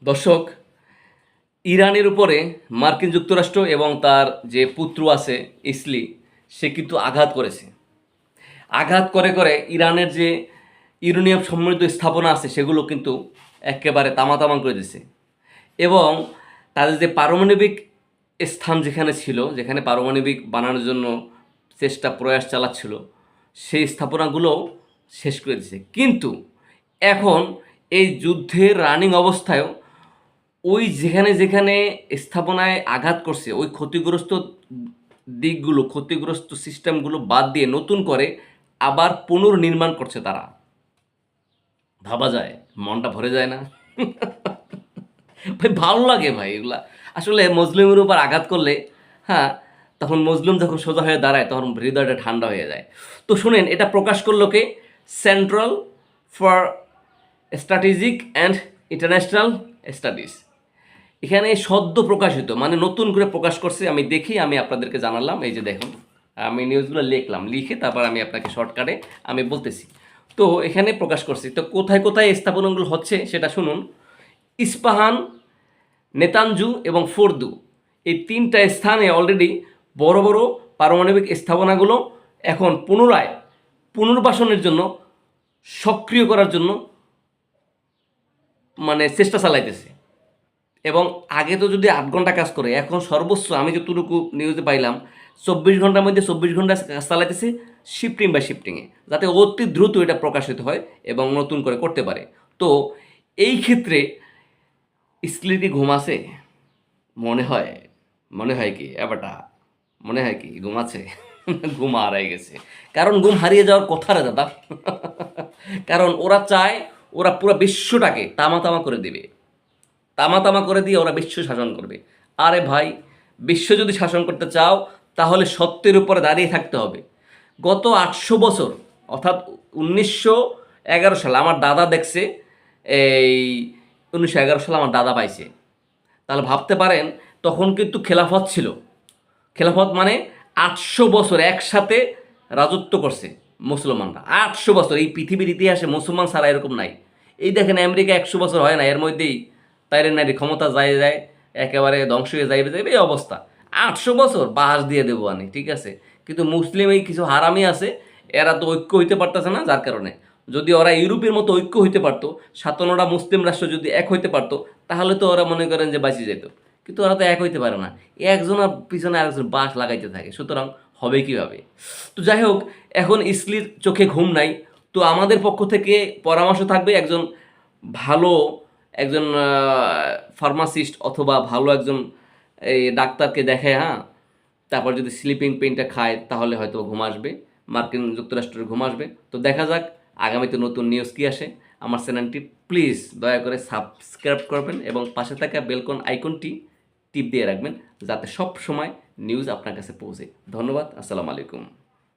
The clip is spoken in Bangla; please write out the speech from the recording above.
দর্শক, ইরানের উপরে মার্কিন যুক্তরাষ্ট্র এবং তার যে পুত্র আছে ইসলি, সে কিন্তু আঘাত করেছে। আঘাত করে করে ইরানের যে ইউরেনিয়াম সমৃদ্ধ স্থাপনা আছে সেগুলো কিন্তু একেবারে তামাতামা করে দিছে। এবং তাদের যে পারমাণবিক স্থান যেখানে ছিল, যেখানে পারমাণবিক বানানোর জন্য চেষ্টা প্রয়াস চালাচ্ছিল, সেই স্থাপনাগুলোও শেষ করে দিছে। কিন্তু এখন এই যুদ্ধের রানিং অবস্থায়ও ওই যেখানে যেখানে স্থাপনায় আঘাত করছে ওই ক্ষতিগ্রস্ত দিকগুলো, ক্ষতিগ্রস্ত সিস্টেমগুলো বাদ দিয়ে নতুন করে আবার পুনর্নির্মাণ করছে তারা। ভাবা যায়, মনটা ভরে যায় না? ভাই ভালো লাগে ভাই এগুলা। আসলে মজলুমের উপর আঘাত করলে, হ্যাঁ, তখন মজলুম যখন সোজা হয়ে দাঁড়ায় তখন হৃদয়টা ঠান্ডা হয়ে যায়। তো শুনেন, এটা প্রকাশ করলো কে? Center for Strategic and International Studies. এখানে সদ্য প্রকাশিত, মানে নতুন করে প্রকাশ করছে। আমি দেখি, আমি আপনাদেরকে জানালাম। এই যে দেখুন, আমি নিউজগুলো লিখলাম, লিখে তারপর আমি আপনাকে শর্টকাটে আমি বলতেছি। তো এখানে প্রকাশ করছি। তো কোথায় কোথায় স্থাপনাগুলো হচ্ছে সেটা শুনুন। ইস্পাহান, নেতানজু এবং ফোর্দু, এই তিনটা স্থানে অলরেডি বড় বড় পারমাণবিক স্থাপনাগুলো এখন পুনরায় পুনর্বাসনের জন্য, সক্রিয় করার জন্য মানে চেষ্টা চালাইতেছে। এবং আগে তো যদি 8 ঘন্টা কাজ করে, এখন সর্বোচ্চ আমি যতটুকু নিউজে পাইলাম 24 ঘন্টার মধ্যে 24 ঘন্টা কাজ চালাইতেছে, শিফটিং বাই শিফটিংয়ে, যাতে অতি দ্রুত এটা প্রকাশিত হয় এবং নতুন করে করতে পারে। তো এই ক্ষেত্রে স্ত্রীর কি ঘুম আছে? মনে হয়, মনে হয় কি ব্যাপারটা, মনে হয় কি ঘুম আছে? ঘুম হারাই গেছে। কারণ ঘুম হারিয়ে যাওয়ার কথা রে দাদা। কারণ ওরা চায় ওরা পুরো বিশ্বটাকে তামা তামা করে দেবে, তামা তামা করে দিয়ে ওরা বিশ্ব শাসন করবে। আরে ভাই, বিশ্ব যদি শাসন করতে চাও তাহলে সত্যের উপরে দাঁড়িয়ে থাকতে হবে। গত 800 বছর, অর্থাৎ 1911 সালে আমার দাদা দেখছে, এই 1911 সালে আমার দাদা পাইছে। তাহলে ভাবতে পারেন, তখন কিন্তু খেলাফত ছিল। খেলাফত মানে 800 বছর একসাথে রাজত্ব করছে মুসলমানরা। 800 বছর এই পৃথিবীর ইতিহাসে মুসলমান ছাড়া এরকম নাই। এই দেখেন, আমেরিকা 100 বছর হয় না, এর মধ্যেই তাইরে নারী ক্ষমতা যায় যায়, একেবারে ধ্বংস হয়ে যাইবে যাইবে এই অবস্থা। 800 বছর বাস দিয়ে দেবো আনি, ঠিক আছে। কিন্তু মুসলিম এই কিছু হারামি আছে, এরা তো ঐক্য হইতে পারতেছে না। যার কারণে যদি ওরা ইউরোপের মতো ঐক্য হইতে পারতো, 57টা মুসলিম রাষ্ট্র যদি এক হইতে পারতো, তাহলে তো ওরা মনে করেন যে বাঁচি যেত। কিন্তু ওরা তো এক হইতে পারে না, একজনের পিছনে আরেকজন বাঁশ লাগাইতে থাকে। সুতরাং হবে কীভাবে? তো যাই হোক, এখন ইসলির চোখে ঘুম নাই। তো আমাদের পক্ষ থেকে পরামর্শ থাকবে, একজন ভালো একজন ফার্মাসিস্ট অথবা ভালো একজন এই ডাক্তারকে দেখে, হ্যাঁ, তারপর যদি স্লিপিং পেনটা খায় তাহলে হয়তো ঘুম আসবে, মার্কিন যুক্তরাষ্ট্রের ঘুম আসবে। তো দেখা যাক আগামীতে নতুন নিউজ কী আসে। আমার চ্যানেলটি প্লিজ দয়া করে সাবস্ক্রাইব করবেন এবং পাশে থাকা বেলকন আইকনটি টিপ দিয়ে রাখবেন, যাতে সব সময় নিউজ আপনার কাছে পৌঁছে। ধন্যবাদ। আসসালামু আলাইকুম।